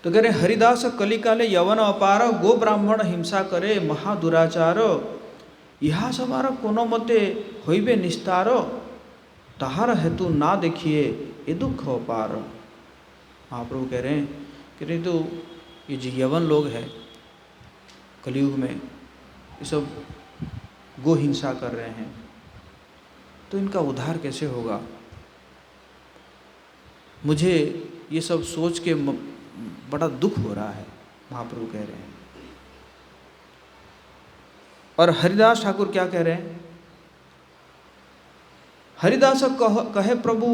तो कह रहे हरिदास कलिकाले यवन अपार गो ब्राह्मण हिंसा करे महादुराचार यहा सवार कोनो मते होइबे निस्तार ताहार हेतु ना देखिए ये दुख अपार। महाप्रभु कह रहे हैं कि नहीं तो ये जो यवन लोग हैं कलयुग में ये सब गो हिंसा कर रहे हैं तो इनका उद्धार कैसे होगा। मुझे ये सब सोच के बड़ा दुख हो रहा है, महाप्रभु कह रहे हैं। और हरिदास ठाकुर क्या कह रहे हैं, हरिदास कहे प्रभु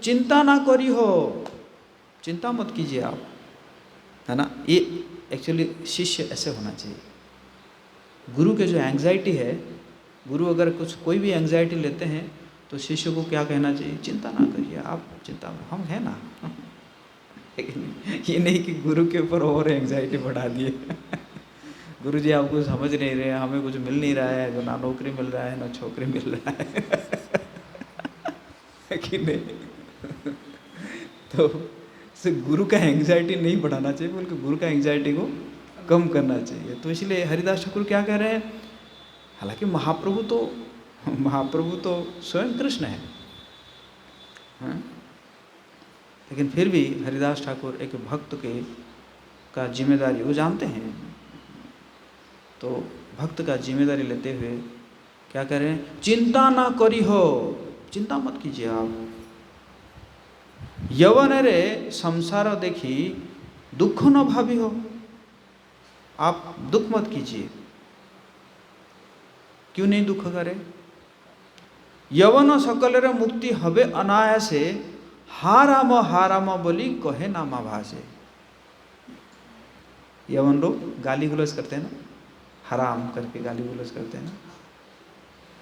चिंता ना करी हो, चिंता मत कीजिए आप, है ना। ये एक्चुअली शिष्य ऐसे होना चाहिए। गुरु के जो एंग्जाइटी है, गुरु अगर कोई भी एंग्जाइटी लेते हैं तो शिष्य को क्या कहना चाहिए, चिंता ना करिए आप, चिंता हम हैं ना। ये नहीं कि गुरु के ऊपर और एंग्जाइटी बढ़ा दिए। गुरु जी आपको समझ नहीं रहे, हमें कुछ मिल नहीं रहा है, जो ना नौकरी मिल रहा है ना छोकरी मिल रहा है कि नहीं। तो गुरु का एंग्जाइटी नहीं बढ़ाना चाहिए, बल्कि गुरु का एंग्जाइटी को कम करना चाहिए। तो इसलिए हरिदास ठाकुर क्या कह रहे हैं, हालांकि महाप्रभु तो स्वयं कृष्ण है, हाँ? लेकिन फिर भी हरिदास ठाकुर एक भक्त का जिम्मेदारी वो जानते हैं, तो भक्त का जिम्मेदारी लेते हुए क्या कह रहे हैं, चिंता ना करी हो, चिंता मत कीजिए आप। यवन रे संसार देखी दुख न भावी हो, आप दुख मत कीजिए। क्यों नहीं दुख करे, यवन सकल रे मुक्ति हवे अनायासे हाराम बोली कहे नामा भाषे। यवन लोग गाली गुलज करते हैं ना, हराम करके गाली गुलज करते हैं ना।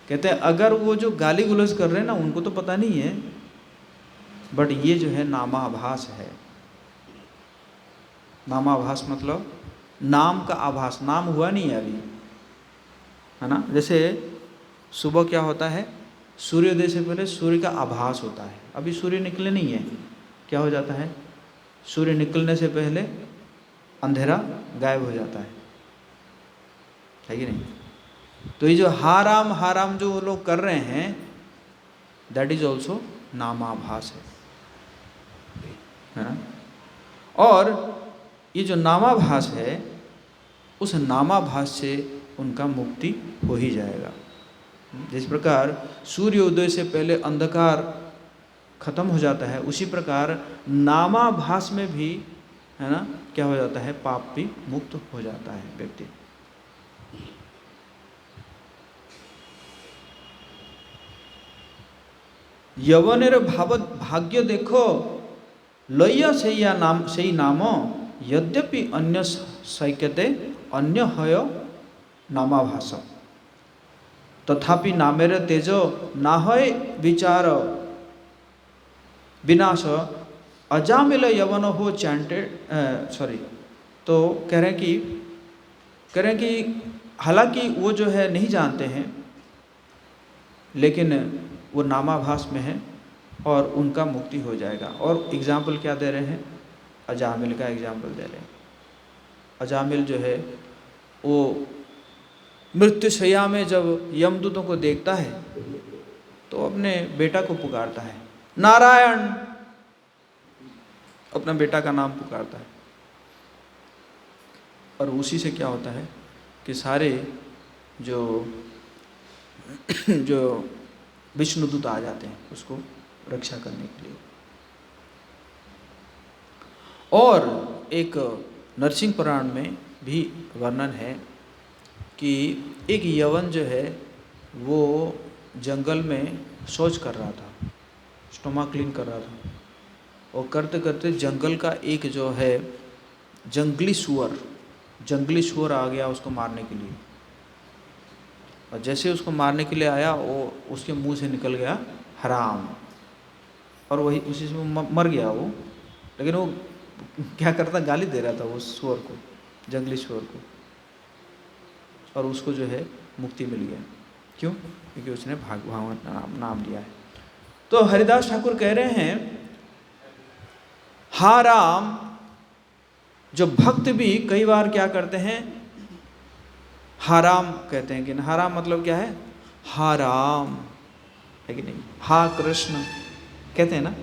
कहते हैं अगर वो जो गाली गुलज कर रहे हैं ना उनको तो पता नहीं है, बट ये जो है नामाभास है। नामाभास मतलब नाम का आभास, नाम हुआ नहीं है अभी, है ना। जैसे सुबह क्या होता है, सूर्योदय से पहले सूर्य का आभास होता है, अभी सूर्य निकले नहीं है, क्या हो जाता है, सूर्य निकलने से पहले अंधेरा गायब हो जाता है कि नहीं। तो ये जो हाराम जो वो लोग कर रहे हैं, दैट इज ऑल्सो नामाभास है ना। और ये जो नामाभास है, उस नामाभास से उनका मुक्ति हो ही जाएगा। जिस प्रकार सूर्योदय से पहले अंधकार खत्म हो जाता है, उसी प्रकार नामाभास में भी, है ना, क्या हो जाता है, पाप भी मुक्त हो जाता है व्यक्ति। यवनेर भाग्य देखो लय से नाम यद्यपि अन्य सैक्यते अन्य हय नामाभास तथापि नामेर तेजो ना है विचार विनाश अजामिल यवन हो चैंटेड सॉरी। तो कह रहे हैं कि हालांकि वो जो है नहीं जानते हैं, लेकिन वो नामाभास में है और उनका मुक्ति हो जाएगा। और एग्जाम्पल क्या दे रहे हैं, अजामिल का एग्जाम्पल दे रहे हैं। अजामिल जो है वो मृत्युशैया में जब यमदूतों को देखता है तो अपने बेटा को पुकारता है, नारायण, अपना बेटा का नाम पुकारता है। और उसी से क्या होता है कि सारे जो विष्णुदूत आ जाते हैं उसको रक्षा करने के लिए। और एक नरसिंह पुराण में भी वर्णन है कि एक यवन जो है वो जंगल में शौच कर रहा था, स्टोमा क्लीन कर रहा था, और करते करते जंगल का एक जो है जंगली सुअर आ गया उसको मारने के लिए। और जैसे उसको मारने के लिए आया, वो उसके मुंह से निकल गया हराम, और वही उसी से मर गया वो। लेकिन वो क्या करता, गाली दे रहा था वो सुअर को, जंगली सुअर को, और उसको जो है मुक्ति मिल गया। क्यों? क्योंकि उसने भगवान नाम लिया है। तो हरिदास ठाकुर कह रहे हैं, हा राम जो भक्त भी कई बार क्या करते हैं, हाराम कहते हैं कि ना, हाराम मतलब क्या है, हाराम है कि नहीं, हा कृष्ण कहते हैं ना।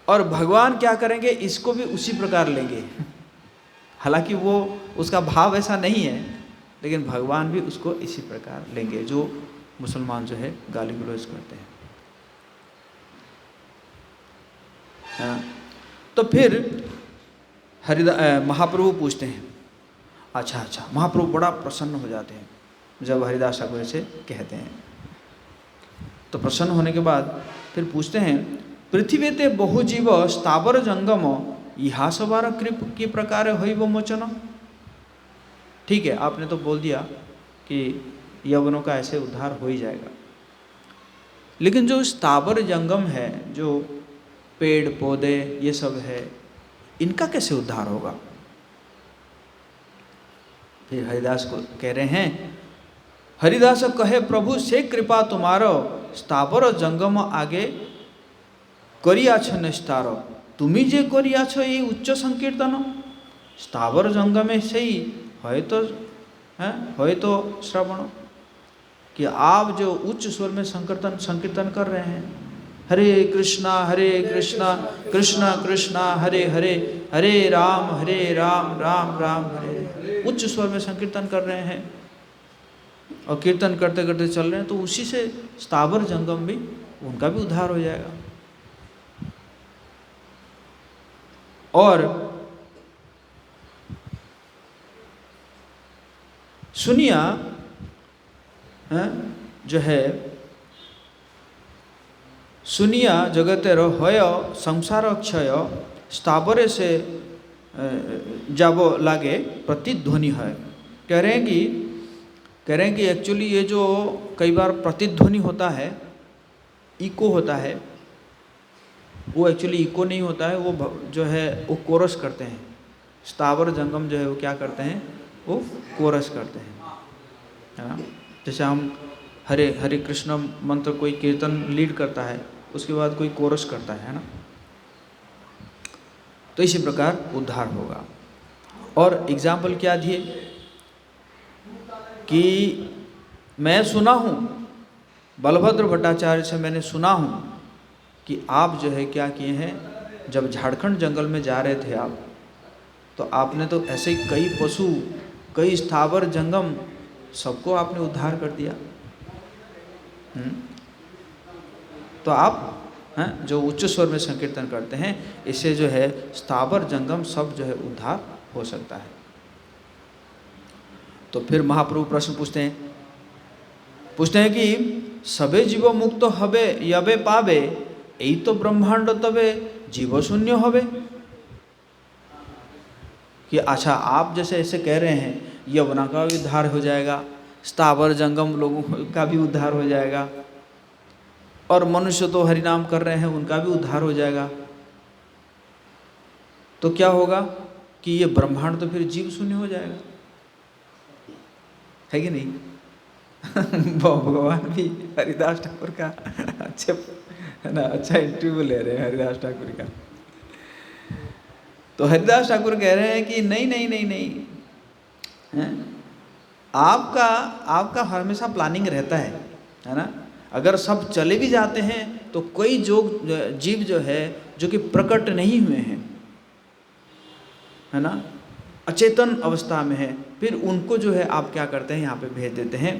और भगवान क्या करेंगे, इसको भी उसी प्रकार लेंगे, हालांकि वो उसका भाव ऐसा नहीं है, लेकिन भगवान भी उसको इसी प्रकार लेंगे जो मुसलमान जो है गाली गलौज करते हैं। हाँ। तो फिर महाप्रभु पूछते हैं, अच्छा, महाप्रभु बड़ा प्रसन्न हो जाते हैं जब हरिदास ठाकुर से कहते हैं। तो प्रसन्न होने के बाद फिर पूछते हैं, पृथ्वी ते बहुजीव स्थावर जंगम इहा सवार कृप की प्रकार होइब मोचन। ठीक है, आपने तो बोल दिया कि यवनों का ऐसे उद्धार हो ही जाएगा, लेकिन जो स्थावर जंगम है, जो पेड़ पौधे ये सब है, इनका कैसे उद्धार होगा। फिर हरिदास को कह रहे हैं, हरिदास कहे प्रभु से कृपा तुम्हारो स्थावर जंगम आगे करियाछ निस्तार, तुमी जे करियाछ ये उच्च संकीर्तन। स्थावर जंगमे से ही है तो श्रवण, कि आप जो उच्च स्वर में संकीर्तन कर रहे हैं, हरे कृष्णा कृष्णा कृष्णा हरे हरे, हरे राम राम राम हरे, उच्च स्वर में संकीर्तन कर रहे हैं और कीर्तन करते करते चल रहे हैं, तो उसी से स्थावर जंगम भी, उनका भी उद्धार हो जाएगा। और सुनिया जो है, सुनिया जगतेर हय संसार क्षय स्थावरे से जाबो लागे प्रतिध्वनि है। कह रहे हैं कि एक्चुअली ये जो कई बार प्रतिध्वनि होता है, इको होता है, वो एक्चुअली इको नहीं होता है, वो जो है वो कोरस करते हैं। स्थावर जंगम जो है वो क्या करते हैं, वो कोरस करते हैं, है ना। जैसे हम हरे हरे कृष्ण मंत्र कोई कीर्तन लीड करता है, उसके बाद कोई कोरस करता है ना, तो इसी प्रकार उद्धार होगा। और एग्जाम्पल क्या दिए कि मैं सुना हूँ, बलभद्र भट्टाचार्य से मैंने सुना हूँ कि आप जो है क्या किए हैं, जब झारखंड जंगल में जा रहे थे आप, तो आपने तो ऐसे कई पशु, कई स्थावर जंगम, सबको आपने उद्धार कर दिया। तो आप जो उच्च स्वर में संकीर्तन करते हैं, इससे जो है स्थावर जंगम सब जो है उद्धार हो सकता है। तो फिर महाप्रभु प्रश्न पूछते हैं कि सबे जीव मुक्त हबे यबे पावे, यही तो ब्रह्मांड तबे जीव शून्य हबे। कि अच्छा, आप जैसे ऐसे कह रहे हैं, यवना का भी उद्धार हो जाएगा, स्थावर जंगम लोगों का भी उद्धार हो जाएगा, और मनुष्य तो हरिनाम कर रहे हैं उनका भी उद्धार हो जाएगा, तो क्या होगा कि ये ब्रह्मांड तो फिर जीव शून्य हो जाएगा, है कि नहीं। भगवान भी हरिदास ठाकुर का अच्छा इंटरव्यू ले रहे हैं हरिदास ठाकुर का। तो हरिदास ठाकुर कह रहे हैं कि नहीं, आपका हमेशा प्लानिंग रहता है ना। अगर सब चले भी जाते हैं तो कोई जीव जो है, जो कि प्रकट नहीं हुए हैं, है ना, अचेतन अवस्था में है, फिर उनको जो है आप क्या करते हैं, यहाँ पे भेज देते हैं।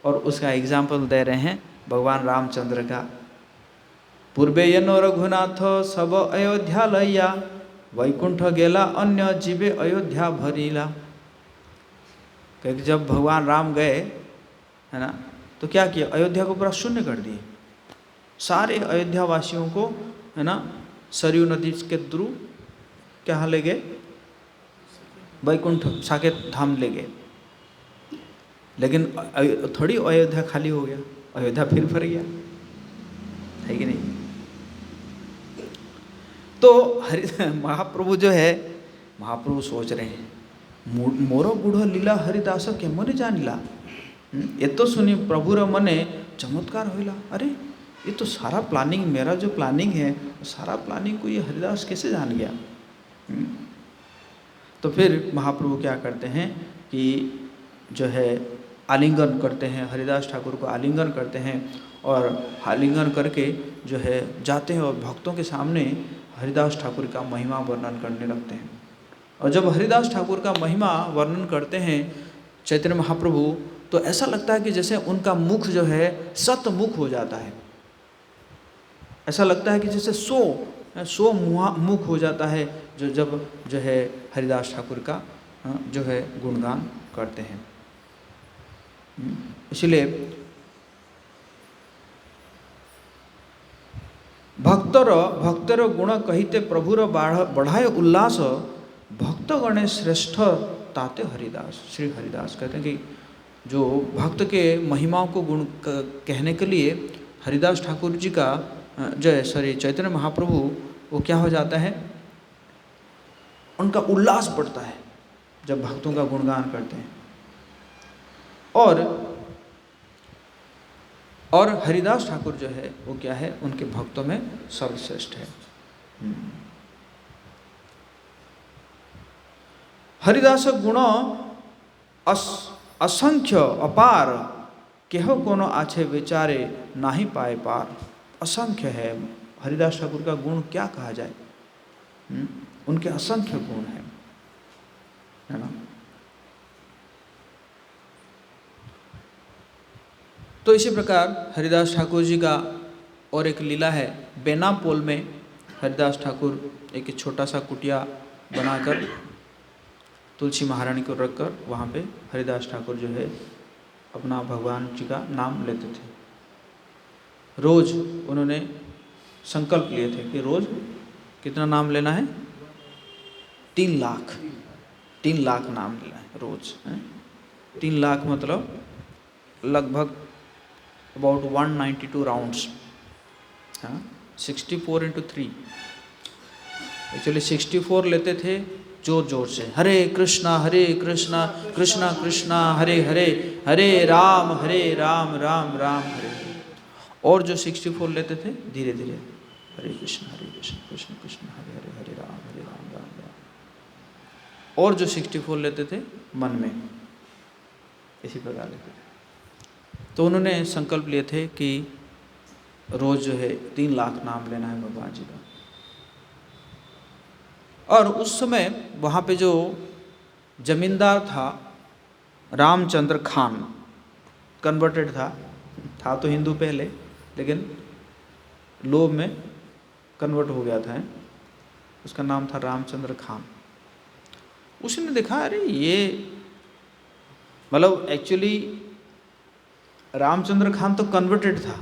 और उसका एग्जाम्पल दे रहे हैं भगवान रामचंद्र का। पूर्वे यनो रघुनाथ सब अयोध्या लैया, वैकुंठ गेला अन्य जीवे अयोध्या भरीला। क्योंकि जब भगवान राम गए, है ना, तो क्या किया, अयोध्या को पूरा शून्य कर दिए। सारे अयोध्या वासियों को, है ना, सरयू नदी के थ्रू क्या ले गए, वैकुंठ साकेत धाम ले गए। लेकिन थोड़ी अयोध्या खाली हो गया, अयोध्या फिर भर गया, है कि नहीं। तो महाप्रभु जो है, महाप्रभु सोच रहे हैं, मोरो गुढ़ लीला हरिदास के मने जानिला, ये तो सुनी प्रभुर मने चमत्कार होइला। अरे ये तो सारा प्लानिंग, मेरा जो प्लानिंग है सारा प्लानिंग को ये हरिदास कैसे जान गया? तो फिर महाप्रभु क्या करते हैं कि जो है आलिंगन करते हैं, हरिदास ठाकुर को आलिंगन करते हैं और आलिंगन करके जो है जाते हैं और भक्तों के सामने हरिदास ठाकुर का महिमा वर्णन करने लगते हैं। और जब हरिदास ठाकुर का महिमा वर्णन करते हैं चैतन्य महाप्रभु, तो ऐसा लगता है कि जैसे उनका मुख जो है सतमुख हो जाता है। ऐसा लगता है कि जैसे सो मुख हो जाता है जब जो है हरिदास ठाकुर का जो है गुणगान करते हैं। इसलिए भक्तर गुण कहिते प्रभुर बढ़ाए उल्लास, भक्त गणे श्रेष्ठ ताते हरिदास। श्री हरिदास कहते हैं कि जो भक्त के महिमाओं को गुण कहने के लिए हरिदास ठाकुर जी का चैतन्य महाप्रभु वो क्या हो जाता है, उनका उल्लास बढ़ता है जब भक्तों का गुणगान करते हैं। और हरिदास ठाकुर जो है वो क्या है, उनके भक्तों में सर्वश्रेष्ठ है। हरिदास गुण असंख्य अपार, केहो कोनो आछे विचारे नाही पाए पार। असंख्य है हरिदास ठाकुर का गुण, क्या कहा जाए, उनके असंख्य गुण है ना। तो इसी प्रकार हरिदास ठाकुर जी का और एक लीला है, बेनापोल में हरिदास ठाकुर एक छोटा सा कुटिया बनाकर तुलसी महारानी को रखकर वहाँ पे हरिदास ठाकुर जो है अपना भगवान जी का नाम लेते थे। रोज़ उन्होंने संकल्प लिए थे कि रोज़ कितना नाम लेना है, 3 लाख नाम लेना है रोज़। 3 लाख मतलब लगभग अबाउट 192 राउंड्स, 64 into 3, एक्चुअली 64 लेते थे जोर जोर से, हरे कृष्णा कृष्णा कृष्णा हरे हरे, हरे राम राम राम हरे। और जो 64 लेते थे धीरे धीरे, हरे कृष्ण कृष्ण कृष्ण हरे हरे, हरे राम राम राम। और जो 64 लेते थे मन में, इसी प्रकार लेते थे। तो उन्होंने संकल्प लिए थे कि रोज़ जो है 3 लाख नाम लेना है भगवान जी का। और उस समय वहाँ पे जो जमींदार था रामचंद्र खान, कन्वर्टेड था तो हिंदू पहले, लेकिन लोभ में कन्वर्ट हो गया था। उसका नाम था रामचंद्र खान। उसने देखा अरे ये मतलब एक्चुअली रामचंद्र खान तो कन्वर्टेड था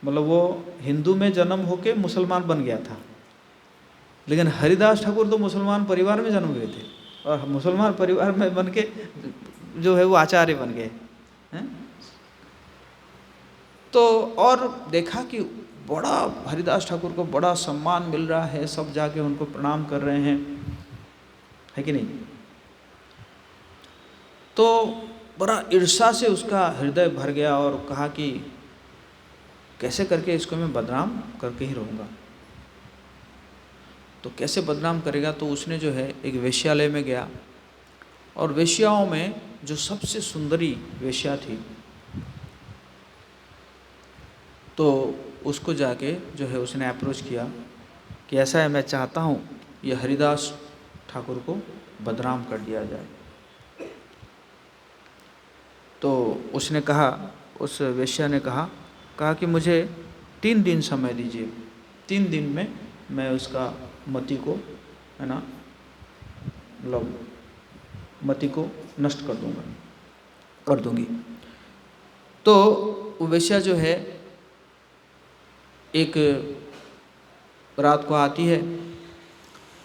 मतलब वो हिंदू में जन्म होके मुसलमान बन गया था, लेकिन हरिदास ठाकुर तो मुसलमान परिवार में जन्म हुए थे और मुसलमान परिवार में बन के जो है वो आचार्य बन गए हैं। तो और देखा कि बड़ा हरिदास ठाकुर को बड़ा सम्मान मिल रहा है, सब जाके उनको प्रणाम कर रहे हैं, है कि नहीं। तो बड़ा ईर्ष्या से उसका हृदय भर गया और कहा कि कैसे करके इसको मैं बदनाम करके ही रहूँगा। तो कैसे बदनाम करेगा, तो उसने जो है एक वेश्यालय में गया और वेश्याओं में जो सबसे सुंदरी वेश्या थी तो उसको जाके जो है उसने अप्रोच किया कि ऐसा है, मैं चाहता हूँ ये हरिदास ठाकुर को बदनाम कर दिया जाए। तो उसने कहा, उस वेश्या ने कहा कि मुझे 3 दिन समय दीजिए, 3 दिन में मैं उसका मति को, है ना, मतलब मति को नष्ट कर दूंगी। तो वो वेश्या जो है एक रात को आती है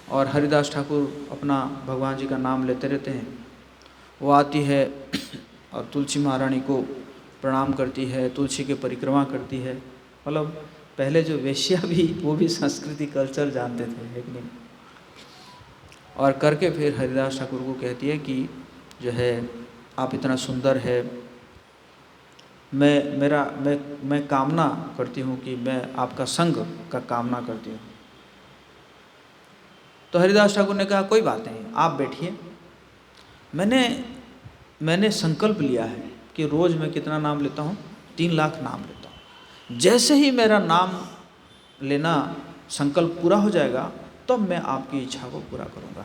और हरिदास ठाकुर अपना भगवान जी का नाम लेते रहते हैं। वो आती है और तुलसी महारानी को प्रणाम करती है, तुलसी की परिक्रमा करती है। मतलब पहले जो वेश्या भी वो भी संस्कृति कल्चर जानते थे, है कि नहीं। और करके फिर हरिदास ठाकुर को कहती है कि जो है आप इतना सुंदर है मैं कामना करती हूँ कि मैं आपका संग का कामना करती हूँ। तो हरिदास ठाकुर ने कहा कोई बात नहीं, आप बैठिए। मैंने संकल्प लिया है कि रोज़ मैं कितना नाम लेता हूँ, 3 लाख नाम लेता हूँ। जैसे ही मेरा नाम लेना संकल्प पूरा हो जाएगा तब मैं आपकी इच्छा को पूरा करूँगा।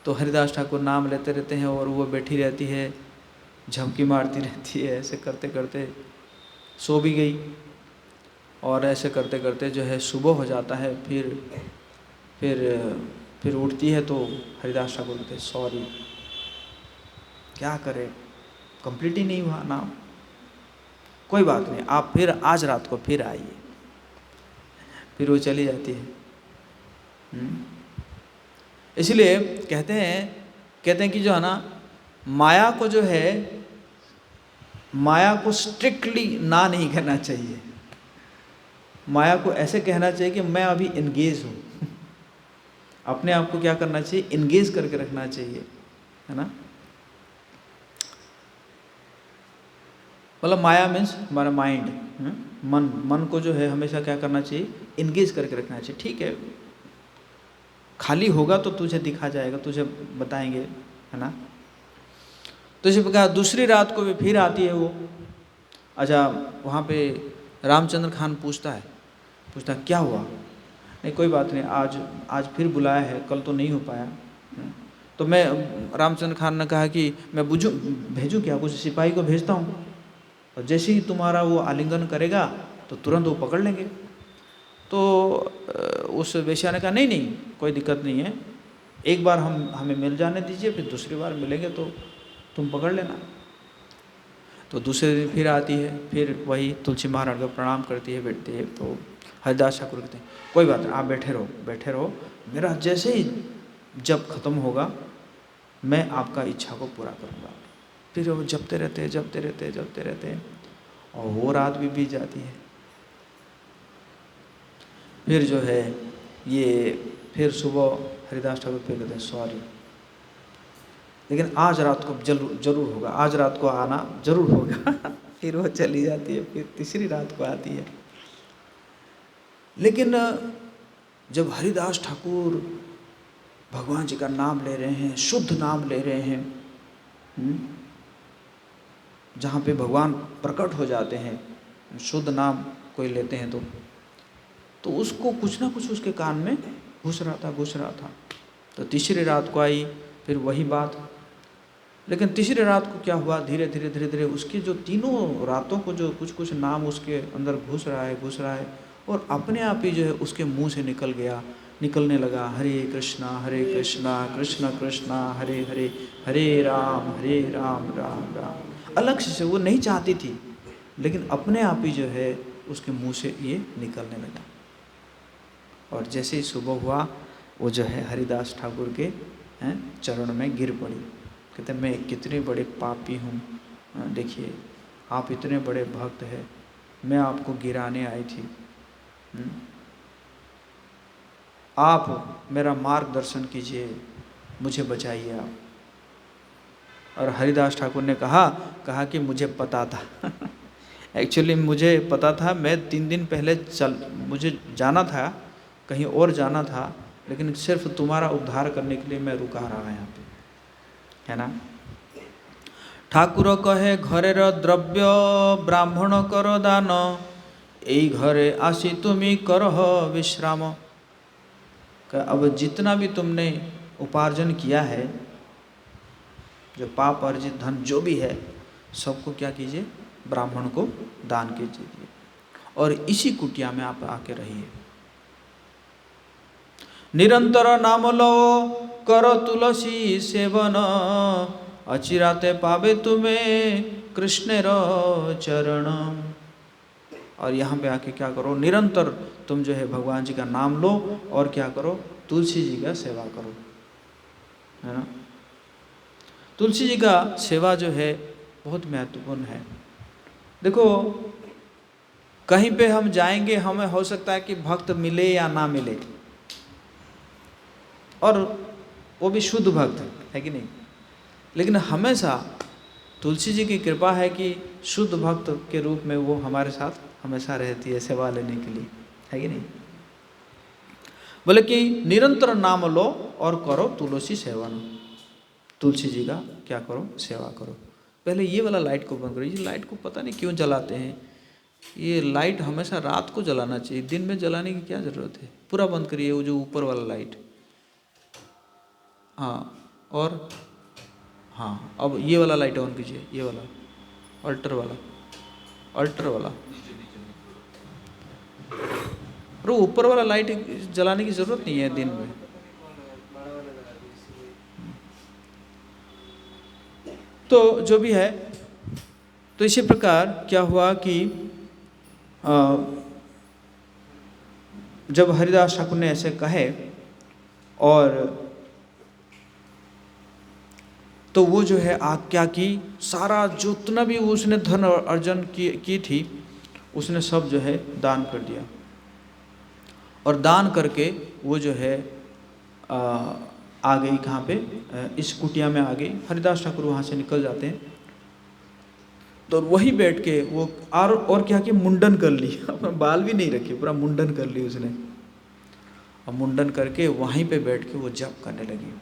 तो हरिदास ठाकुर नाम लेते रहते हैं और वो बैठी रहती है, झपकी मारती रहती है। ऐसे करते करते सो भी गई और ऐसे करते करते जो है सुबह हो जाता है। फिर उठती है तो हरिदास ठाकुर कहते सॉरी, क्या करें, कंप्लीट ही नहीं हुआ नाम। कोई बात नहीं, आप फिर आज रात को फिर आइए। फिर वो चली जाती है। इसलिए कहते हैं कि जो है ना, माया को जो है, माया को स्ट्रिक्टली ना नहीं कहना चाहिए। माया को ऐसे कहना चाहिए कि मैं अभी एंगेज हूँ। अपने आप को क्या करना चाहिए, एंगेज करके रखना चाहिए, है ना। मतलब माया मीन्स हमारा माइंड, मन को जो है हमेशा क्या करना चाहिए, एंगेज करके रखना चाहिए। ठीक है, खाली होगा तो तुझे दिखा जाएगा, तुझे बताएंगे, है ना। तो इसी प्रकार दूसरी रात को भी फिर आती है वो। अच्छा, वहाँ पे रामचंद्र खान पूछता क्या हुआ। नहीं कोई बात नहीं, आज फिर बुलाया है, कल तो नहीं हो पाया। तो मैं, रामचंद्र खान ने कहा कि मैं भेजूँ क्या, कुछ सिपाही को भेजता हूँ, और जैसे ही तुम्हारा वो आलिंगन करेगा तो तुरंत वो पकड़ लेंगे। तो उस वेश्या ने कहा नहीं कोई दिक्कत नहीं है, एक बार हमें मिल जाने दीजिए, फिर दूसरी बार मिलेंगे तो तुम पकड़ लेना। तो दूसरे दिन फिर आती है, फिर वही तुलसी महाराज को प्रणाम करती है, बैठती है। तो हरिदास ठाकुर कहते हैं कोई बात नहीं, आप बैठे रहो, मेरा जैसे ही जब खत्म होगा मैं आपका इच्छा को पूरा करूँगा। फिर वो जपते रहते हैं और वो रात भी बीत जाती है। फिर जो है ये, फिर सुबह हरिदास ठाकुर फिर कहते हैं सॉरी, लेकिन आज रात को जरूर होगा, आज रात को आना जरूर होगा। फिर वो चली जाती है, फिर तीसरी रात को आती है। लेकिन जब हरिदास ठाकुर भगवान जी का नाम ले रहे हैं, शुद्ध नाम ले रहे हैं, जहाँ पे भगवान प्रकट हो जाते हैं, शुद्ध नाम कोई लेते हैं तो उसको कुछ ना कुछ उसके कान में घुस रहा था। तो तीसरी रात को आई, फिर वही बात। लेकिन तीसरी रात को क्या हुआ, धीरे धीरे उसकी जो तीनों रातों को जो कुछ नाम उसके अंदर घुस रहा है और अपने आप ही जो है उसके मुंह से निकलने लगा, हरे कृष्णा कृष्ण कृष्णा हरे हरे, हरे राम राम राम। अलग से वो नहीं चाहती थी, लेकिन अपने आप ही जो है उसके मुंह से ये निकलने लगा। और जैसे ही सुबह हुआ, वो जो है हरिदास ठाकुर के चरण में गिर पड़ी। कहते मैं कितने बड़े पापी हूँ, देखिए आप इतने बड़े भक्त हैं, मैं आपको गिराने आई थी, आप मेरा मार्गदर्शन कीजिए, मुझे बचाइए आप। और हरिदास ठाकुर ने कहा कि मुझे पता था। एक्चुअली मुझे पता था, मैं 3 दिन पहले मुझे जाना था, कहीं और जाना था, लेकिन सिर्फ तुम्हारा उद्धार करने के लिए मैं रुका रहा यहाँ पे, है ना। ठाकुर कहे घरेर द्रव्य ब्राह्मण कर दान, यही घरे आसी तुम्हें करह विश्राम। अब जितना भी तुमने उपार्जन किया है, जो पाप अर्जित धन जो भी है, सबको क्या कीजिए, ब्राह्मण को दान कीजिए, और इसी कुटिया में आप आके रहिए। निरंतर नाम लो करो तुलसी सेवन, अचिराते पावे तुम्हें कृष्णेर चरण। और यहाँ पे आके क्या करो, निरंतर तुम जो है भगवान जी का नाम लो और क्या करो, तुलसी जी का सेवा करो, है ना। तुलसी जी का सेवा जो है बहुत महत्वपूर्ण है। देखो कहीं पे हम जाएंगे, हमें हो सकता है कि भक्त मिले या ना मिले, और वो भी शुद्ध भक्त है कि नहीं, लेकिन हमेशा तुलसी जी की कृपा है कि शुद्ध भक्त के रूप में वो हमारे साथ हमेशा रहती है सेवा लेने के लिए, है कि नहीं। बोले कि निरंतर नाम लो और करो तुलसी सेवन, तुलसी जी का क्या करो, सेवा करो। पहले ये वाला लाइट को बंद करो। ये लाइट को पता नहीं क्यों जलाते हैं, ये लाइट हमेशा रात को जलाना चाहिए, दिन में जलाने की क्या ज़रूरत है। पूरा बंद करिए वो जो ऊपर वाला लाइट। हाँ, और हाँ अब ये वाला लाइट ऑन कीजिए, ये वाला अल्टर वाला, अल्टर वाला। और वो ऊपर वाला लाइट जलाने की ज़रूरत नहीं है दिन में। तो जो भी है, तो इसी प्रकार क्या हुआ कि जब हरिदास ठाकुर ने ऐसे कहे और तो वो जो है क्या की, सारा जितना भी उसने धन अर्जन की थी उसने सब जो है दान कर दिया। और दान करके वो जो है आ गई कहाँ पे, इस कुटिया में आ गई। हरिदास ठाकुर वहाँ से निकल जाते हैं तो वही बैठ के वो और क्या कि मुंडन कर ली। बाल भी नहीं रखे, पूरा मुंडन कर ली उसने। और मुंडन करके वहीं पे बैठ के वो जप करने लगी।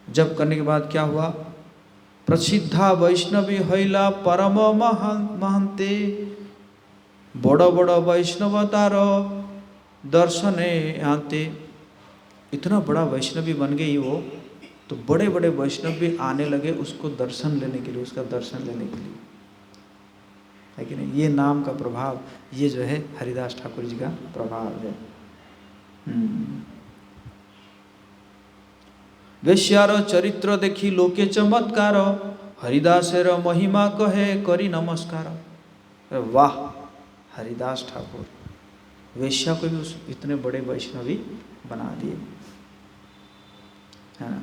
जप करने के बाद क्या हुआ, प्रसिद्धा वैष्णवी हैला परम महंते, बड़ बड़ वैष्णव तार दर्शने आते। इतना बड़ा वैष्णवी बन गई वो, तो बड़े बड़े वैष्णव भी आने लगे उसको दर्शन लेने के लिए, उसका दर्शन लेने के लिए, है कि नहीं। ये नाम का प्रभाव, ये जो है हरिदास ठाकुर जी का प्रभाव है। वेश्यार चरित्र देखी लोके चमत्कार, हरिदासेर महिमा कहे करी नमस्कार। वाह, हरिदास ठाकुर वेश्या को भी उस इतने बड़े वैष्णवी बना दिए, है ना।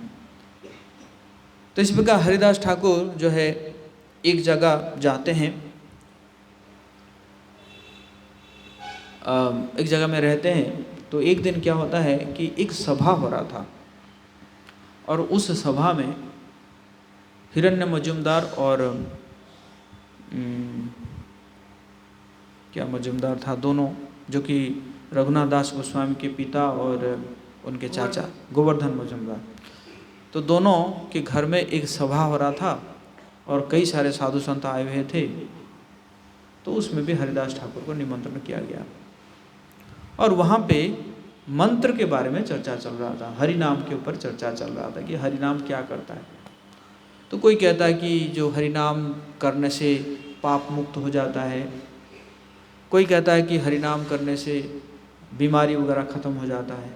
तो इस प्रकार हरिदास ठाकुर जो है एक जगह जाते हैं, एक जगह में रहते हैं। तो एक दिन क्या होता है कि एक सभा हो रहा था और उस सभा में हिरण्य मजुमदार और क्या मजुमदार था, दोनों, जो कि रघुनाथ दास गोस्वामी के पिता और उनके चाचा गोवर्धन मजुमदार, तो दोनों के घर में एक सभा हो रहा था और कई सारे साधु संत आए हुए थे। तो उसमें भी हरिदास ठाकुर को निमंत्रण किया गया और वहाँ पे मंत्र के बारे में चर्चा चल रहा था, हरि नाम के ऊपर चर्चा चल रहा था कि हरि नाम क्या करता है। तो कोई कहता है कि जो हरि नाम करने से पाप मुक्त हो जाता है, कोई कहता है कि हरि नाम करने से बीमारी वगैरह खत्म हो जाता है,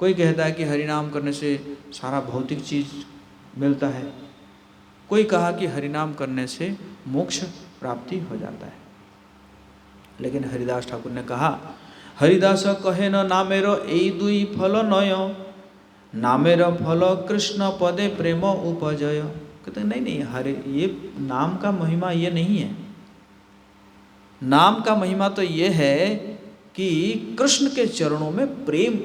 कोई कहता है कि हरि नाम करने से सारा भौतिक चीज़ मिलता है, कोई कहा कि हरि नाम करने से मोक्ष प्राप्ति हो जाता है। लेकिन हरिदास ठाकुर ने कहा, हरिदास कहे न नामेरो एई दुई फल नय, नामेरो फल कृष्ण पदे प्रेम उपजय। कहते नहीं नहीं, हरि ये नाम का महिमा ये नहीं है। नाम का महिमा तो ये है कि कृष्ण के चरणों में प्रेम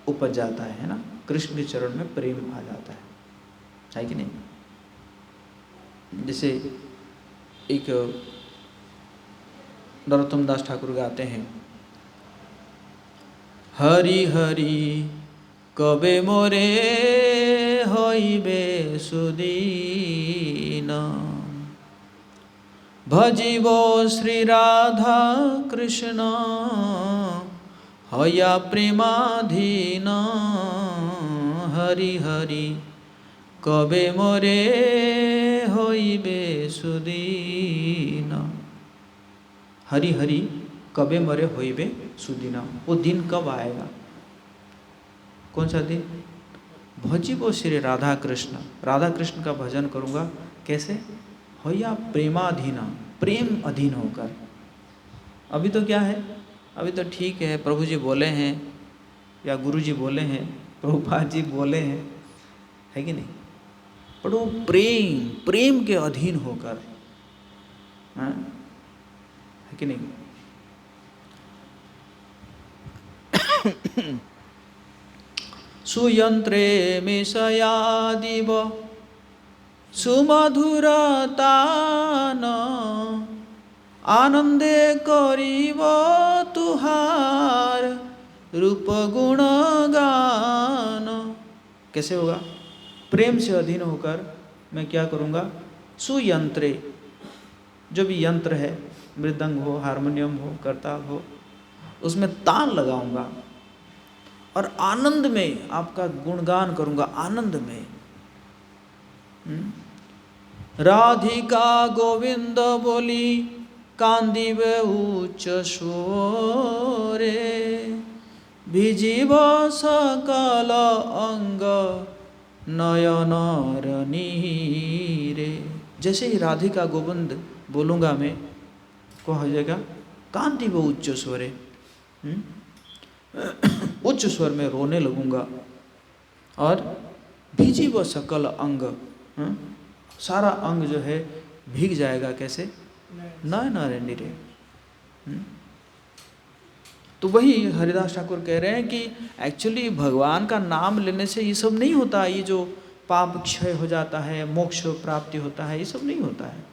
उपज जाता है ना, कृष्ण के चरण में प्रेम आ जाता है कि नहीं। जैसे एक नरोत्तम दास ठाकुर गाते हैं, हरि हरि कबे मोरे होइबे सुदीन, भजिबो श्री राधा कृष्ण हया प्रेमाधीन, हरि हरि कबे मोरे होइबे सुदीन। हरि हरि कबे मरे होइबे सुदीन, वो दिन कब आएगा, कौन सा दिन। भजिबो श्री राधा कृष्ण, राधा कृष्ण का भजन करूँगा, कैसे, होया प्रेमाधीन, प्रेम अधीन होकर। अभी तो क्या है, अभी तो ठीक है, प्रभु जी बोले हैं या गुरु जी बोले हैं, प्रभुपाद जी बोले हैं, है कि नहीं। पर वो प्रेम, प्रेम के अधीन होकर, है कि नहीं। सुयंत्रे मिशयादिव सुमधुरतान आनंदे करीब तुहार रूप गुण गान। कैसे होगा? प्रेम से अधीन होकर मैं क्या करूँगा? सुयंत्रे, जो भी यंत्र है, मृदंग हो, हारमोनियम हो, करताल हो, उसमें तान लगाऊंगा और आनंद में आपका गुणगान करूंगा, आनंद में। राधिका गोविंद बोली कांदिबे उच्च स्वरे, भिजिब सकल अंग नयनर नीरे। जैसे ही राधिका गोविंद बोलूँगा मैं, को हो जाएगा कांतिब उच्च स्वरे, उच्च स्वर में रोने लगूंगा और भीजिब सकल अंग, सारा अंग जो है भीग जाएगा। कैसे? नयन नीरे। तो वही हरिदास ठाकुर कह रहे हैं कि एक्चुअली भगवान का नाम लेने से ये सब नहीं होता। ये जो पाप क्षय हो जाता है, मोक्ष प्राप्ति होता है, ये सब नहीं होता है।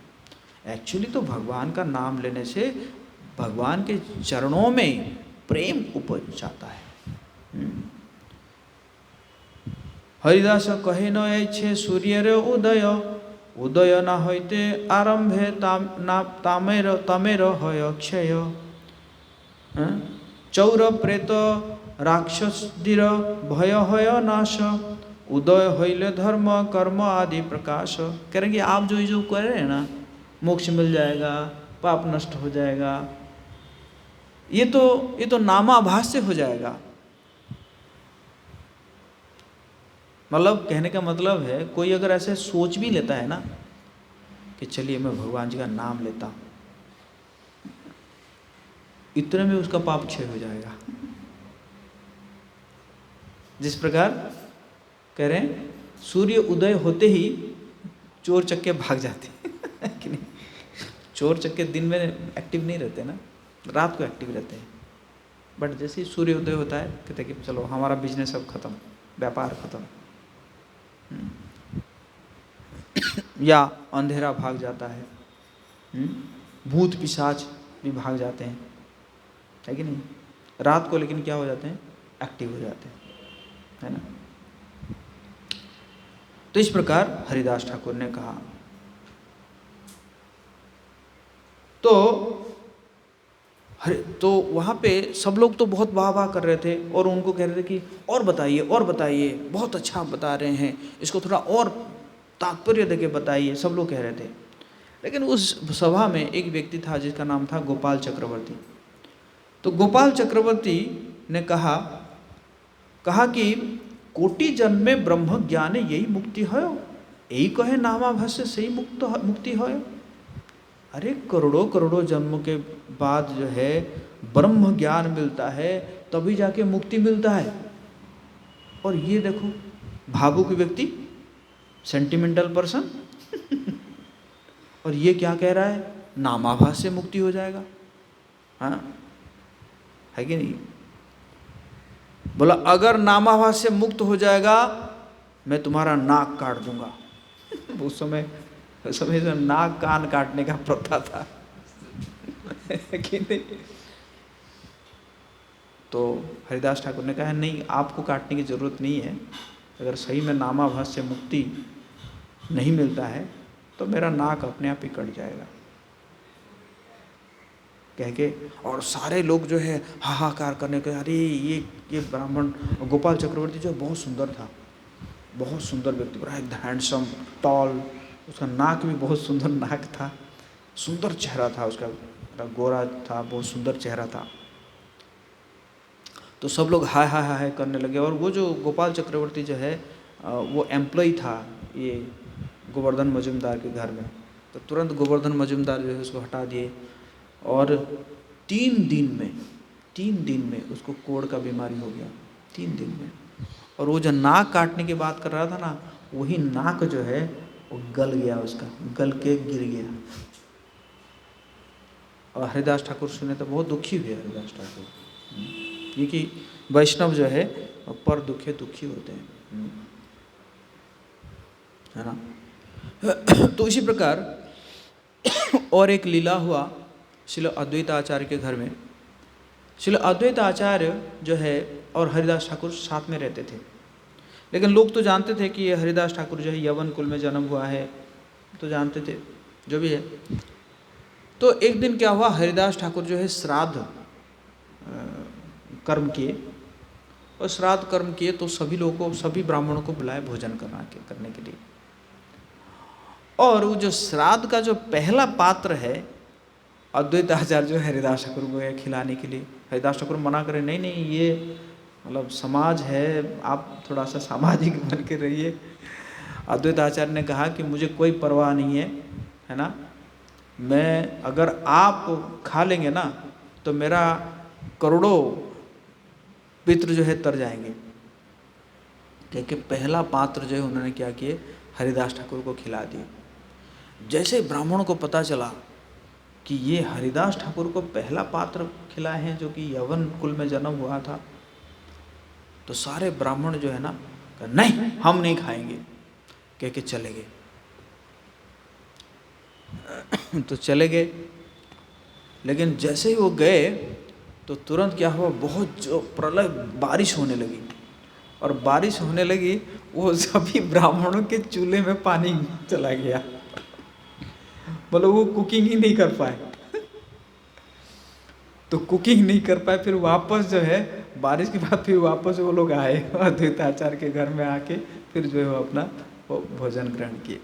एक्चुअली तो भगवान का नाम लेने से भगवान के चरणों में प्रेम उपज जाता है। हरिदास कहे न ऐछे सूर्यर उदय, उदय ना होते आरंभे तमेर হয় অক্ষয়। चौर प्रेत राक्षसदीर भय হয় नाश, उदय होइले धर्म कर्म आदि प्रकाश। कह रहे कि आप जो कर रहे हैं ना, मोक्ष मिल जाएगा, पाप नष्ट हो जाएगा, ये तो नामाभास से हो जाएगा। मतलब कहने का मतलब है, कोई अगर ऐसे सोच भी लेता है ना कि चलिए मैं भगवान जी का नाम लेता हूँ, इतने में उसका पाप क्षय हो जाएगा। जिस प्रकार कह रहे हैं सूर्य उदय होते ही चोर चक्के भाग जाते हैं कि नहीं? चोर चक्के दिन में एक्टिव नहीं रहते ना, रात को एक्टिव रहते हैं। बट जैसे ही सूर्य उदय होता है कहते हैं कि चलो हमारा बिजनेस अब खत्म, व्यापार खत्म। या अंधेरा भाग जाता है, भूत पिशाच भी भाग जाते हैं, है कि नहीं? रात को लेकिन क्या हो जाते हैं? एक्टिव हो जाते हैं, है ना? तो इस प्रकार हरिदास ठाकुर ने कहा। तो वहाँ पे सब लोग तो बहुत वाह वाह कर रहे थे और उनको कह रहे थे कि और बताइए, बहुत अच्छा बता रहे हैं, इसको थोड़ा और तात्पर्य देके बताइए, सब लोग कह रहे थे। लेकिन उस सभा में एक व्यक्ति था जिसका नाम था गोपाल चक्रवर्ती। तो गोपाल चक्रवर्ती ने कहा कि कोटि जन्म में ब्रह्म ज्ञान यही मुक्ति है, यही कहे नामाभाष्य से ही मुक्ति है। अरे करोड़ों जन्मों के बाद जो है ब्रह्म ज्ञान मिलता है, तभी जाके मुक्ति मिलता है। और ये देखो भावुक व्यक्ति, सेंटिमेंटल पर्सन और ये क्या कह रहा है? नामाभास से मुक्ति हो जाएगा। हाँ, है कि नहीं? बोला अगर नामाभास से मुक्त हो जाएगा मैं तुम्हारा नाक काट दूंगा। उस समय तो नाक कान काटने का प्रथा था कि नहीं? तो हरिदास ठाकुर ने कहा नहीं, आपको काटने की जरूरत नहीं है। अगर सही में नामाभास से मुक्ति नहीं मिलता है तो मेरा नाक अपने आप ही कट जाएगा, कह के। और सारे लोग जो है हाहाकार करने के, अरे ये ब्राह्मण गोपाल चक्रवर्ती जो बहुत सुंदर था, बहुत सुंदर व्यक्ति, बड़ा एकदम हैंडसम, टॉल, उसका नाक भी बहुत सुंदर नाक था, सुंदर चेहरा था उसका, गोरा था, बहुत सुंदर चेहरा था। तो सब लोग हाय हाय हाय करने लगे। और वो जो गोपाल चक्रवर्ती जो है वो एम्प्लॉय था ये गोवर्धन मजुमदार के घर में। तो तुरंत गोवर्धन मजुमदार जो है उसको हटा दिए और 3 दिन में उसको कोढ़ का बीमारी हो गया, 3 दिन में। और वो जो नाक काटने की बात कर रहा था ना, वही नाक जो है वो गल गया, उसका गल के गिर गया। और हरिदास ठाकुर सुने तो बहुत दुखी हुए हरिदास ठाकुर, क्योंकि वैष्णव जो है पर दुखे दुखी होते हैं, है ना? तो इसी प्रकार और एक लीला हुआ श्रील अद्वैत आचार्य के घर में। श्रील अद्वैत आचार्य जो है और हरिदास ठाकुर साथ में रहते थे, लेकिन लोग तो जानते थे कि ये हरिदास ठाकुर जो है यवन कुल में जन्म हुआ है, तो जानते थे जो भी है। तो एक दिन क्या हुआ, हरिदास ठाकुर जो है श्राद्ध कर्म किए, और श्राद्ध कर्म किए तो सभी लोगों को, सभी ब्राह्मणों को बुलाए भोजन करने के लिए। और वो जो श्राद्ध का जो पहला पात्र है, अद्वैत आचार्य जो हरिदास ठाकुर को है खिलाने के लिए। हरिदास ठाकुर मना करें, नहीं नहीं ये मतलब समाज है, आप थोड़ा सा सामाजिक बन के रहिए। अद्वैत आचार्य ने कहा कि मुझे कोई परवाह नहीं है ना, मैं अगर आप खा लेंगे ना तो मेरा करोड़ों पितृ जो है तर जाएंगे। क्योंकि पहला पात्र जो है उन्होंने क्या किए, हरिदास ठाकुर को खिला दिए। जैसे ब्राह्मणों को पता चला कि ये हरिदास ठाकुर को पहला पात्र खिलाए हैं जो कि यवन कुल में जन्म हुआ था, तो सारे ब्राह्मण जो है ना, नहीं हम नहीं खाएंगे, कह के चले गए। तो चले गए, लेकिन जैसे ही वो गए तो तुरंत क्या हुआ, बहुत जो प्रलय बारिश होने लगी। और बारिश होने लगी, वो सभी ब्राह्मणों के चूल्हे में पानी चला गया। मतलब वो कुकिंग ही नहीं कर पाए। तो कुकिंग नहीं कर पाए, फिर वापस जो है बारिश के बाद फिर वापस वो लोग आए अद्वैत आचार्य के घर में आके फिर जो है वो अपना वो भोजन ग्रहण किए,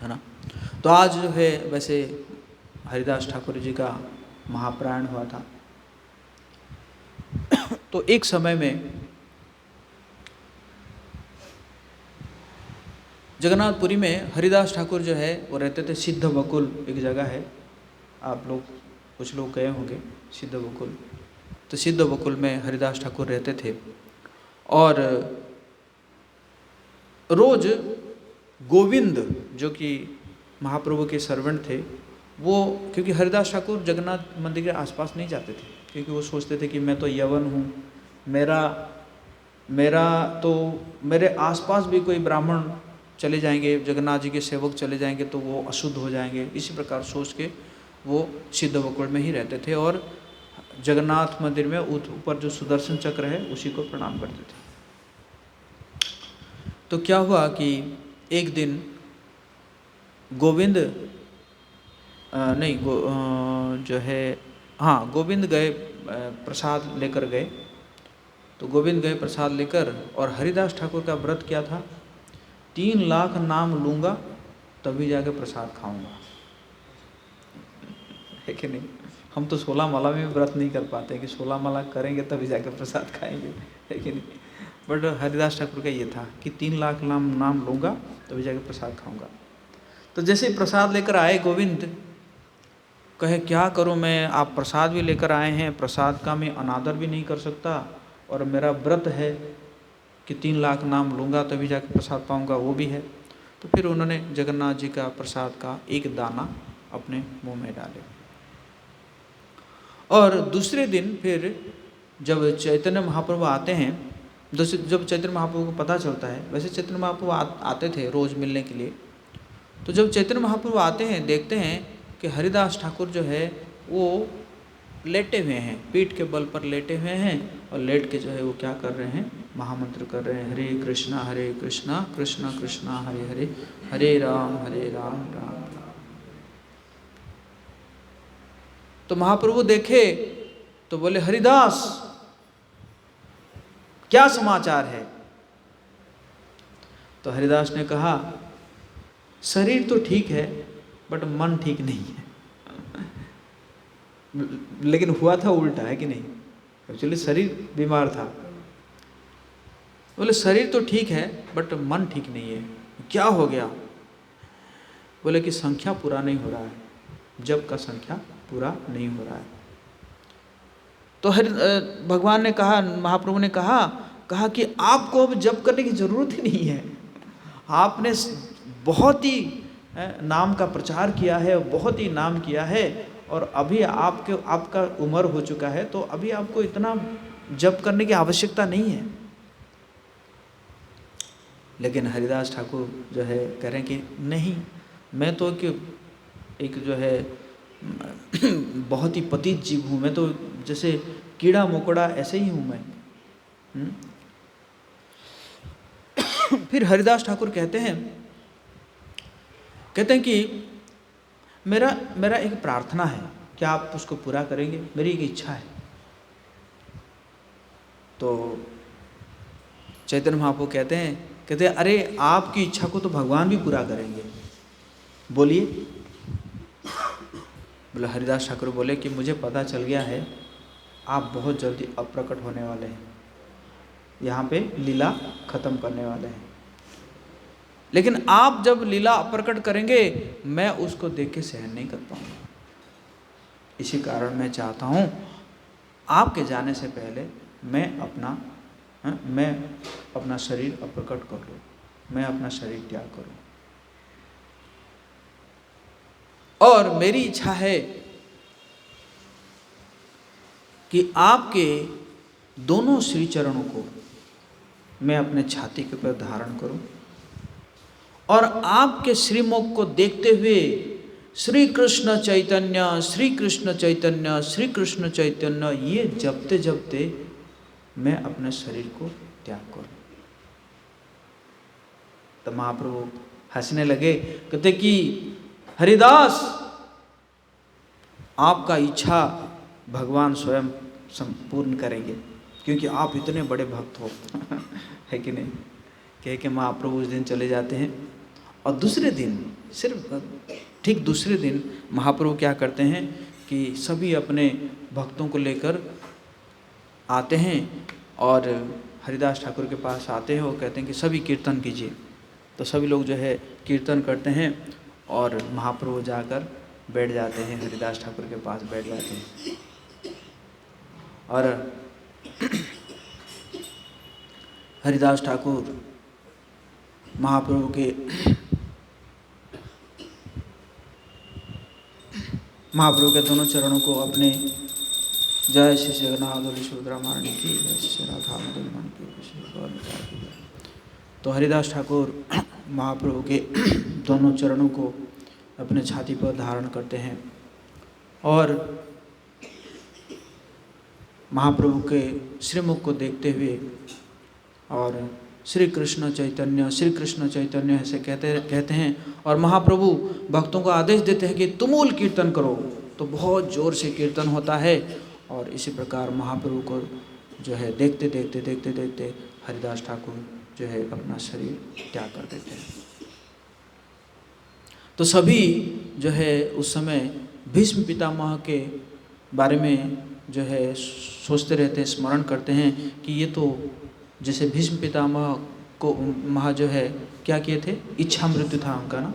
है ना। तो आज जो है वैसे हरिदास ठाकुर जी का महाप्रयाण हुआ था। तो एक समय में जगन्नाथपुरी में हरिदास ठाकुर जो है वो रहते थे। सिद्ध बकुल एक जगह है, आप लोग कुछ लोग गए होंगे सिद्ध बकुल। तो सिद्ध बकुल में हरिदास ठाकुर रहते थे, और रोज गोविंद जो कि महाप्रभु के सर्वेंट थे, वो क्योंकि हरिदास ठाकुर जगन्नाथ मंदिर के आसपास नहीं जाते थे, क्योंकि वो सोचते थे कि मैं तो यवन हूँ, मेरे आसपास भी कोई ब्राह्मण चले जाएंगे, जगन्नाथ जी के सेवक चले जाएंगे तो वो अशुद्ध हो जाएंगे। इसी प्रकार सोच के वो सिद्ध बकुल में ही रहते थे, और जगन्नाथ मंदिर में ऊपर जो सुदर्शन चक्र है उसी को प्रणाम करते थे। तो क्या हुआ कि एक दिन गोविंद गोविंद गए प्रसाद लेकर गए। तो गोविंद गए प्रसाद लेकर, और हरिदास ठाकुर का व्रत क्या था, 3 लाख नाम लूँगा तभी जाके प्रसाद खाऊंगा, है कि नहीं। हम तो 16 माला में व्रत नहीं कर पाते कि 16 माला करेंगे तभी जाके प्रसाद खाएंगे, है कि नहीं। बट हरिदास ठाकुर का ये था कि 3 लाख नाम लूँगा तभी जाके प्रसाद खाऊंगा। तो जैसे प्रसाद लेकर आए गोविंद, कहे क्या करूं मैं, आप प्रसाद भी लेकर आए हैं, प्रसाद का मैं अनादर भी नहीं कर सकता, और मेरा व्रत है कि 3 लाख नाम लूँगा तभी जाकर प्रसाद पाऊंगा, वो भी है। तो फिर उन्होंने जगन्नाथ जी का प्रसाद का एक दाना अपने मुंह में डाले। और दूसरे दिन फिर जब चैतन्य महाप्रभु आते हैं, जब चैतन्य महाप्रभु को पता चलता है, वैसे चैतन्य महाप्रभु आते थे रोज़ मिलने के लिए। तो जब चैतन्य महाप्रभु आते हैं, देखते हैं कि हरिदास ठाकुर जो है वो लेटे हुए हैं, पीठ के बल पर लेटे हुए हैं, और लेट के जो है वो क्या कर रहे हैं, महामंत्र कर रहे हैं, हरे कृष्णा कृष्णा कृष्णा हरे हरे, हरे राम राम राम। तो महाप्रभु देखे तो बोले, हरिदास क्या समाचार है। तो हरिदास ने कहा, शरीर तो ठीक है बट मन ठीक नहीं है। लेकिन हुआ था उल्टा, है कि नहीं। एक्चुअली शरीर बीमार था। बोले शरीर तो ठीक है बट मन ठीक नहीं है। क्या हो गया। बोले कि संख्या पूरा नहीं हो रहा है, जप का संख्या पूरा नहीं हो रहा है। तो भगवान ने कहा, महाप्रभु ने कहा कि आपको अब जप करने की जरूरत ही नहीं है। आपने बहुत ही नाम का प्रचार किया है, बहुत ही नाम किया है, और अभी आपका उम्र हो चुका है, तो अभी आपको इतना जप करने की आवश्यकता नहीं है। लेकिन हरिदास ठाकुर जो है कह रहे हैं कि नहीं, मैं तो एक जो है बहुत ही पतित जीव हूँ, मैं तो जैसे कीड़ा मकोड़ा ऐसे ही हूँ मैं। फिर हरिदास ठाकुर कहते हैं कि मेरा एक प्रार्थना है, क्या आप उसको पूरा करेंगे? मेरी एक इच्छा है। तो चैतन्य महाप्रभु कहते हैं अरे आपकी इच्छा को तो भगवान भी पूरा करेंगे, बोलिए। बोले हरिदास ठाकुर बोले कि मुझे पता चल गया है आप बहुत जल्दी अप्रकट होने वाले हैं, यहाँ पे लीला खत्म करने वाले हैं, लेकिन आप जब लीला अप्रकट करेंगे मैं उसको देख के सहन नहीं कर पाऊंगा। इसी कारण मैं चाहता हूँ आपके जाने से पहले मैं अपना शरीर अप्रकट कर लूँ, मैं अपना शरीर त्याग करूँ। और मेरी इच्छा है कि आपके दोनों श्री चरणों को मैं अपने छाती के ऊपर धारण करूं और आपके श्रीमुख को देखते हुए श्री कृष्ण चैतन्य, श्री कृष्ण चैतन्य, श्री कृष्ण चैतन्य ये जपते जपते मैं अपने शरीर को त्याग करूं। तो महाप्रभु हंसने लगे, कहते कि हरिदास आपका इच्छा भगवान स्वयं संपूर्ण करेंगे, क्योंकि आप इतने बड़े भक्त हो है कि नहीं। कह के महाप्रभु उस दिन चले जाते हैं और दूसरे दिन, सिर्फ ठीक दूसरे दिन महाप्रभु क्या करते हैं कि सभी अपने भक्तों को लेकर आते हैं और हरिदास ठाकुर के पास आते हैं। वो कहते हैं कि सभी कीर्तन कीजिए। तो सभी लोग जो है कीर्तन करते हैं और महाप्रभु जाकर बैठ जाते हैं, हरिदास ठाकुर के पास बैठ जाते हैं। और हरिदास ठाकुर महाप्रभु के दोनों चरणों को अपने जय श्री जगन्नाथ सुभद्रामारण की, जय श्री राधा मन की। तो हरिदास ठाकुर महाप्रभु के दोनों चरणों को अपने छाती पर धारण करते हैं और महाप्रभु के श्रीमुख को देखते हुए और श्री कृष्ण चैतन्य ऐसे कहते हैं। और महाप्रभु भक्तों को आदेश देते हैं कि तुमुल कीर्तन करो। तो बहुत जोर से कीर्तन होता है और इसी प्रकार महाप्रभु को जो है देखते देखते हरिदास ठाकुर जो है अपना शरीर त्याग कर देते हैं। तो सभी जो है उस समय भीष्म पितामह के बारे में जो है सोचते रहते हैं, स्मरण करते हैं कि ये तो जैसे भीष्म पितामह को महा जो है क्या किए थे, इच्छा मृत्यु था उनका ना।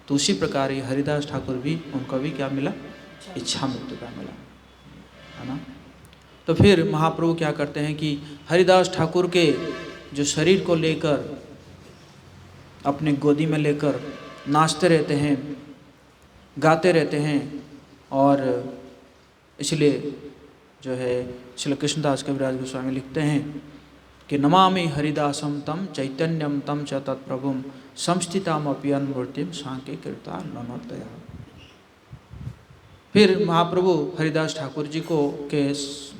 तो उसी प्रकार ये हरिदास ठाकुर भी, उनका भी क्या मिला, इच्छा मृत्यु का मिला, है ना। तो फिर महाप्रभु क्या करते हैं कि हरिदास ठाकुर के जो शरीर को लेकर अपने गोदी में लेकर नाचते रहते हैं, गाते रहते हैं। और इसलिए जो है श्री कृष्णदास कविराज गोस्वामी लिखते हैं कि नमामि हरिदासम तम चैतन्यम तम च तत्प्रभुम संस्थितामप्यन मूर्तिम सांके कृता ननोदया। फिर महाप्रभु हरिदास ठाकुर जी को के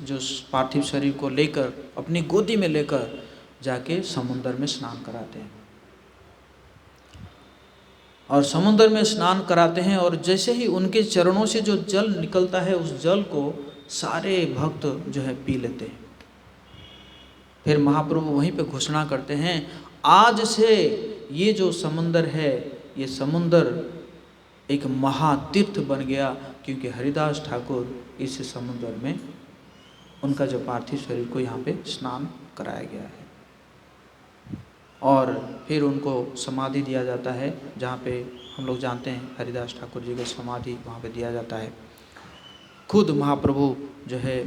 जो पार्थिव शरीर को लेकर अपनी गोदी में लेकर जाके समुद्र में स्नान कराते हैं और समुद्र में स्नान कराते हैं। और जैसे ही उनके चरणों से जो जल निकलता है उस जल को सारे भक्त जो है पी लेते हैं। फिर महाप्रभु वहीं पे घोषणा करते हैं, आज से ये जो समुंदर है, ये समुंदर एक महातीर्थ बन गया, क्योंकि हरिदास ठाकुर इस समुंदर में उनका जो पार्थिव शरीर को यहाँ पे स्नान कराया गया है। और फिर उनको समाधि दिया जाता है, जहाँ पे हम लोग जानते हैं हरिदास ठाकुर जी का समाधि वहाँ पे दिया जाता है। खुद महाप्रभु जो है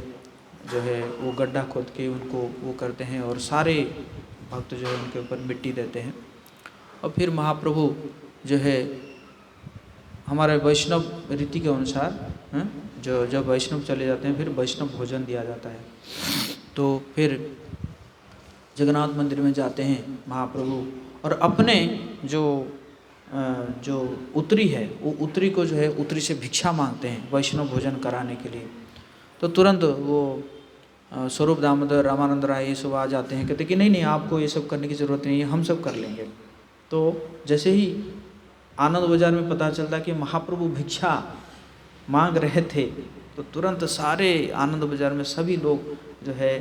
वो गड्ढा खोद के उनको वो करते हैं और सारे भक्त जो है उनके ऊपर मिट्टी देते हैं। और फिर महाप्रभु जो है हमारे वैष्णव रीति के अनुसार जो जब वैष्णव चले जाते हैं फिर वैष्णव भोजन दिया जाता है। तो फिर जगन्नाथ मंदिर में जाते हैं महाप्रभु और अपने जो जो उत्तरी है वो उत्तरी को जो है उत्तरी से भिक्षा मांगते हैं वैष्णव भोजन कराने के लिए। तो तुरंत वो स्वरूप दामोदर रामानंद राय ये सब आ जाते हैं, कहते कि नहीं नहीं आपको ये सब करने की ज़रूरत नहीं है, हम सब कर लेंगे। तो जैसे ही आनंद बाजार में पता चलता कि महाप्रभु भिक्षा मांग रहे थे तो तुरंत सारे आनंद बाजार में सभी लोग जो है,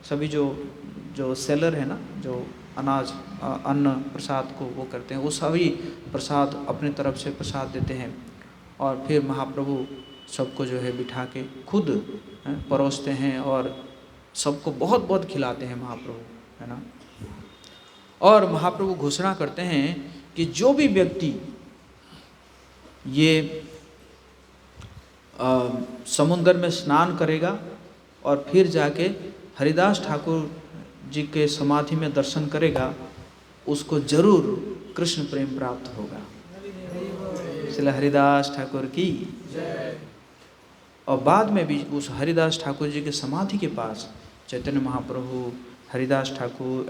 सभी जो सेलर है ना, जो अनाज अन्न प्रसाद को वो करते हैं, वो सभी प्रसाद अपने तरफ से प्रसाद देते हैं और फिर महाप्रभु सबको जो है बिठा के खुद परोसते हैं और सबको बहुत बहुत खिलाते हैं महाप्रभु, है ना। और महाप्रभु घोषणा करते हैं कि जो भी व्यक्ति ये समुद्र में स्नान करेगा और फिर जाके हरिदास ठाकुर जी के समाधि में दर्शन करेगा, उसको जरूर कृष्ण प्रेम प्राप्त होगा। इसलिए हरिदास ठाकुर की। और बाद में भी उस हरिदास ठाकुर जी के समाधि के पास चैतन्य महाप्रभु, हरिदास ठाकुर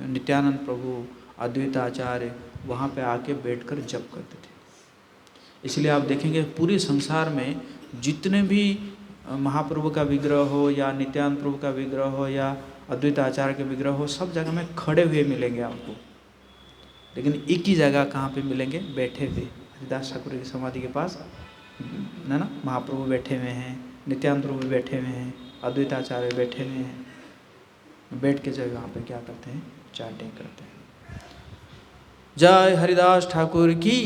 नित्यानंद प्रभु, अद्वैत आचार्य वहाँ पे आके बैठकर जप करते थे। इसलिए आप देखेंगे पूरे संसार में जितने भी महाप्रभु का विग्रह हो या नित्यानंद प्रभु का विग्रह हो या अद्वैत आचार्य के विग्रह हो, सब जगह में खड़े हुए मिलेंगे आपको, लेकिन एक ही जगह कहाँ पे मिलेंगे? बैठे हुए। हरिदास ठाकुर की समाधि के पास है ना, महाप्रभु बैठे हुए हैं, नित्यानंद प्रभु बैठे हुए हैं, अद्वैत आचार्य बैठे हुए हैं। बैठ के जो वहाँ पे क्या करते हैं? चैंटिंग करते हैं। जय हरिदास ठाकुर की।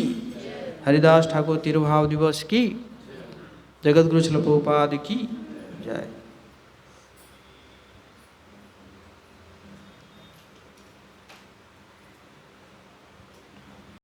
हरिदास ठाकुर तिरुभाव दिवस की। जगत गुरु श्रील प्रभुपाद की जय।